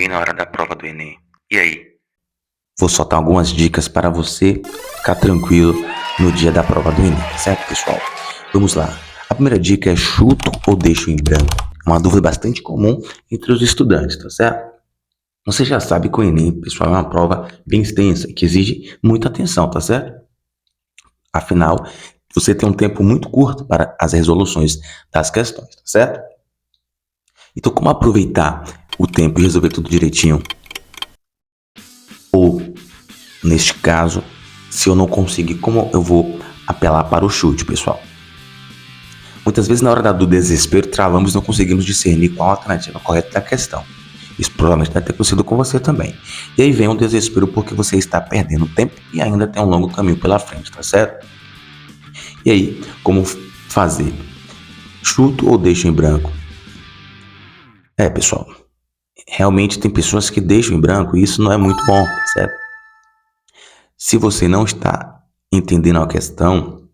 bem na hora da prova do Enem. E aí? Vou soltar algumas dicas para você ficar tranquilo no dia da prova do Enem, certo, pessoal? Vamos lá. A primeira dica é: chuto ou deixo em branco? Uma dúvida bastante comum entre os estudantes, tá certo? Você já sabe que o Enem, pessoal, é uma prova bem extensa, que exige muita atenção, tá certo? Afinal, você tem um tempo muito curto para as resoluções das questões, tá certo? Então, como aproveitar o tempo e resolver tudo direitinho? Ou, neste caso, se eu não conseguir, como eu vou apelar para o chute, pessoal? Muitas vezes, na hora do desespero, travamos e não conseguimos discernir qual a alternativa correta da questão. Isso provavelmente deve ter acontecido com você também. E aí vem o desespero porque você está perdendo tempo e ainda tem um longo caminho pela frente, tá certo? E aí, como fazer? Chuto ou deixo em branco? Pessoal, realmente tem pessoas que deixam em branco e isso não é muito bom, certo? Se você não está entendendo a questão,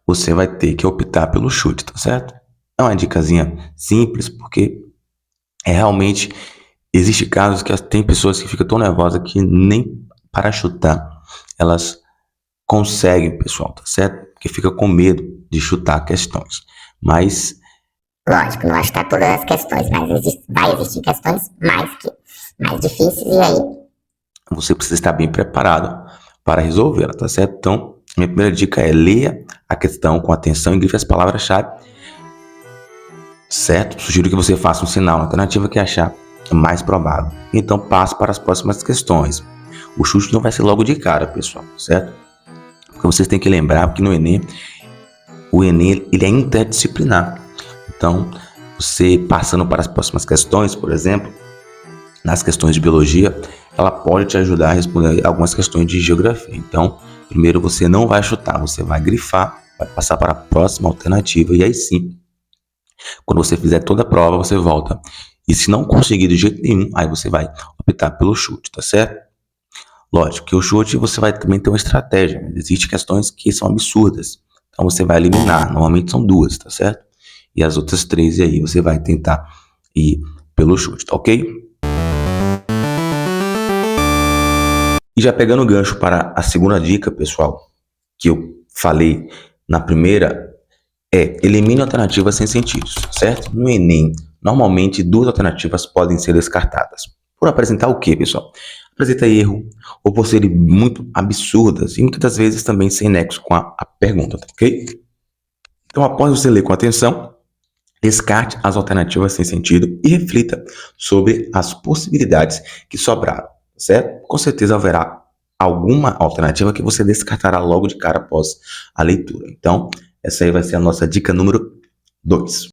você vai ter que optar pelo chute, tá certo? É uma dicasinha simples, porque realmente existe casos que tem pessoas que ficam tão nervosas que nem para chutar elas conseguem, pessoal, tá certo? Porque fica com medo de chutar questões. Mas lógico, não vai chutar todas as questões, mas vai existir questões mais difíceis, e aí você precisa estar bem preparado para resolvê-la, tá certo? Então, minha primeira dica é: leia a questão com atenção e grife as palavras-chave, certo? Sugiro que você faça um sinal, uma alternativa que achar mais provável. Então, passe para as próximas questões. O chute não vai ser logo de cara, pessoal, certo? Porque vocês têm que lembrar que no Enem, o Enem ele é interdisciplinar. Então, você passando para as próximas questões, por exemplo, nas questões de biologia, ela pode te ajudar a responder algumas questões de geografia. Então, primeiro você não vai chutar, você vai grifar, vai passar para a próxima alternativa e aí sim, quando você fizer toda a prova, você volta. E se não conseguir de jeito nenhum, aí você vai optar pelo chute, tá certo? Lógico que o chute você vai também ter uma estratégia. Existem questões que são absurdas. Então você vai eliminar. Normalmente são 2, tá certo? E as outras 3, e aí você vai tentar ir pelo chute, tá ok? E já pegando o gancho para a segunda dica, pessoal, que eu falei na primeira, elimine alternativas sem sentido, certo? No Enem, normalmente 2 alternativas podem ser descartadas. Por apresentar o quê, pessoal? Apresenta erro, ou por serem muito absurdas, e muitas das vezes também sem nexo com a pergunta, tá ok? Então, após você ler com atenção, descarte as alternativas sem sentido e reflita sobre as possibilidades que sobraram, certo? Com certeza haverá alguma alternativa que você descartará logo de cara após a leitura. Então, essa aí vai ser a nossa dica número 2.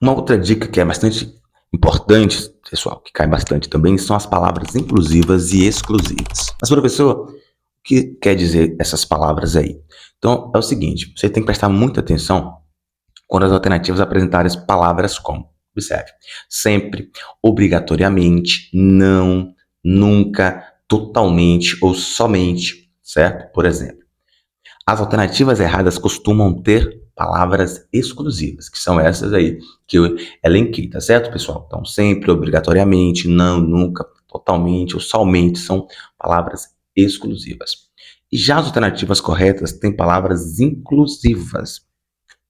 Uma outra dica que é bastante importante, pessoal, que cai bastante também, são as palavras inclusivas e exclusivas. Mas, professor, o que quer dizer essas palavras aí? Então, é o seguinte, você tem que prestar muita atenção quando as alternativas apresentarem palavras como, observe, sempre, obrigatoriamente, não, nunca, totalmente ou somente, certo? Por exemplo, as alternativas erradas costumam ter palavras exclusivas, que são essas aí que eu elenquei, tá certo, pessoal? Então, sempre, obrigatoriamente, não, nunca, totalmente ou somente são palavras exclusivas. E já as alternativas corretas têm palavras inclusivas.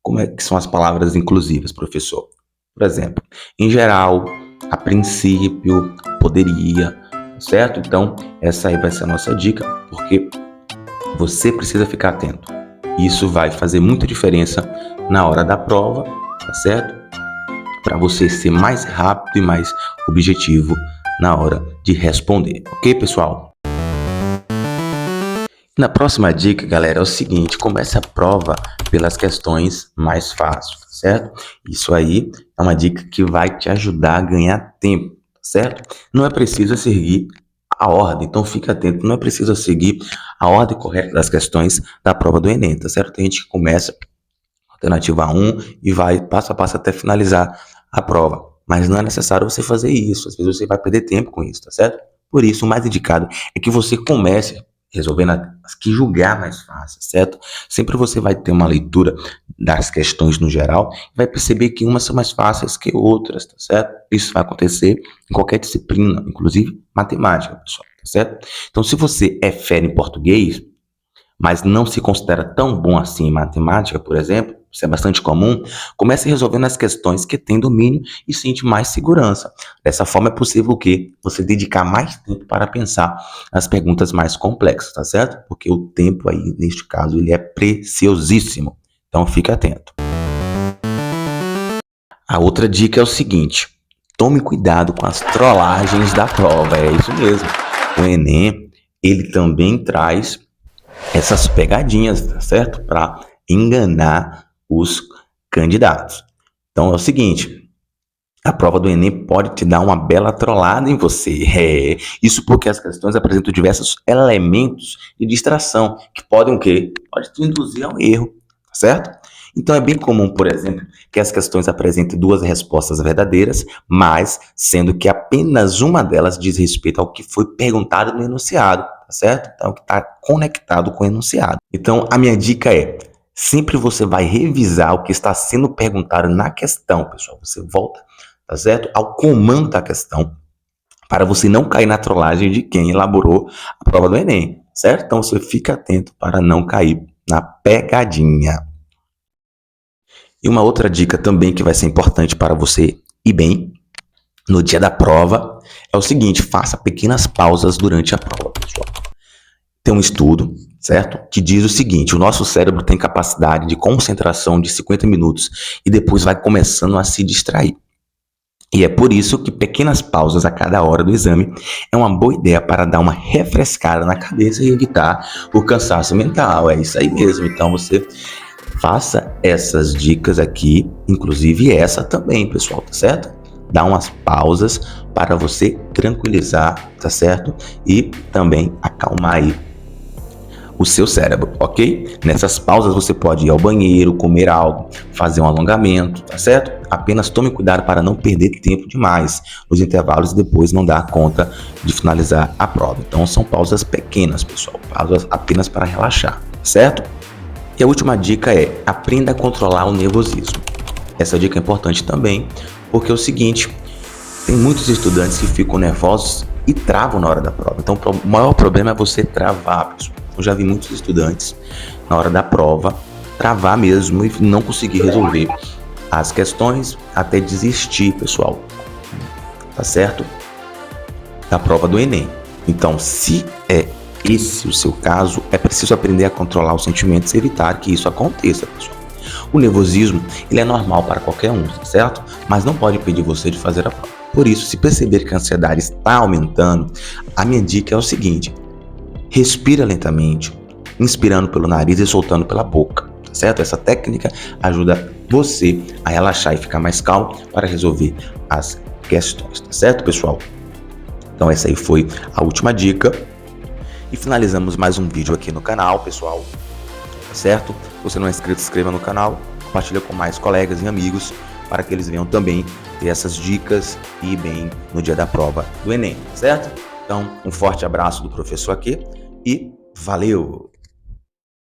Como é que são as palavras inclusivas, professor? Por exemplo, em geral, a princípio, poderia, certo? Então, essa aí vai ser a nossa dica, porque você precisa ficar atento. Isso vai fazer muita diferença na hora da prova, tá certo? Para você ser mais rápido e mais objetivo na hora de responder. Ok, pessoal? Na próxima dica, galera, é o seguinte: comece a prova pelas questões mais fáceis, tá certo? Isso aí é uma dica que vai te ajudar a ganhar tempo, tá certo? Não é preciso seguir a ordem, então fique atento, não é preciso seguir a ordem correta das questões da prova do Enem, tá certo? Tem gente que começa alternativa 1 e vai passo a passo até finalizar a prova, mas não é necessário você fazer isso, às vezes você vai perder tempo com isso, tá certo? Por isso, o mais indicado é que você comece resolvendo as que julgar mais fácil, certo? Sempre você vai ter uma leitura das questões no geral e vai perceber que umas são mais fáceis que outras, tá certo? Isso vai acontecer em qualquer disciplina, inclusive matemática, pessoal, tá certo? Então, se você é fera em português, mas não se considera tão bom assim em matemática, por exemplo, isso é bastante comum, comece resolvendo as questões que tem domínio e sente mais segurança. Dessa forma é possível o quê? Você dedicar mais tempo para pensar nas perguntas mais complexas, tá certo? Porque o tempo aí, neste caso, ele é preciosíssimo. Então fique atento. A outra dica é o seguinte: tome cuidado com as trollagens da prova. É isso mesmo. O Enem, ele também traz essas pegadinhas, tá certo? Para enganar os candidatos. Então é o seguinte: a prova do Enem pode te dar uma bela trollada em você. Isso porque as questões apresentam diversos elementos de distração que podem o quê? Pode te induzir ao erro, tá certo? Então é bem comum, por exemplo, que as questões apresentem duas respostas verdadeiras, mas sendo que apenas uma delas diz respeito ao que foi perguntado no enunciado, tá certo? Então, que está conectado com o enunciado. Então, a minha dica é: sempre você vai revisar o que está sendo perguntado na questão, pessoal. Você volta, tá certo? Ao comando da questão, para você não cair na trollagem de quem elaborou a prova do Enem, certo? Então, você fica atento para não cair na pegadinha. E uma outra dica também que vai ser importante para você ir bem no dia da prova é o seguinte: faça pequenas pausas durante a prova, pessoal. Tem um estudo, certo? Que diz o seguinte: o nosso cérebro tem capacidade de concentração de 50 minutos e depois vai começando a se distrair. E é por isso que pequenas pausas a cada hora do exame é uma boa ideia para dar uma refrescada na cabeça e evitar o cansaço mental. É isso aí mesmo. Então você faça essas dicas aqui, inclusive essa também, pessoal, tá certo? Dá umas pausas para você tranquilizar, tá certo? E também acalmar aí o seu cérebro, ok? Nessas pausas você pode ir ao banheiro, comer algo, fazer um alongamento, tá certo? Apenas tome cuidado para não perder tempo demais nos intervalos e depois não dar conta de finalizar a prova. Então são pausas pequenas, pessoal, pausas apenas para relaxar, certo? E a última dica é: aprenda a controlar o nervosismo. Essa dica é importante também, porque é o seguinte: tem muitos estudantes que ficam nervosos e travam na hora da prova. Então o maior problema é você travar, pessoal. Eu já vi muitos estudantes na hora da prova travar mesmo e não conseguir resolver as questões, até desistir, pessoal, tá certo? Da prova do Enem. Então, se é esse o seu caso, é preciso aprender a controlar os sentimentos e evitar que isso aconteça, pessoal. O nervosismo, ele é normal para qualquer um, certo? Mas não pode impedir você de fazer a prova. Por isso, se perceber que a ansiedade está aumentando, a minha dica é o seguinte: respira lentamente, inspirando pelo nariz e soltando pela boca, tá certo? Essa técnica ajuda você a relaxar e ficar mais calmo para resolver as questões, tá certo, pessoal? Então essa aí foi a última dica. E finalizamos mais um vídeo aqui no canal, pessoal, tá certo? Se você não é inscrito, se inscreva no canal, compartilha com mais colegas e amigos para que eles venham também ter essas dicas e ir bem no dia da prova do Enem, certo? Então, um forte abraço do professor aqui e valeu!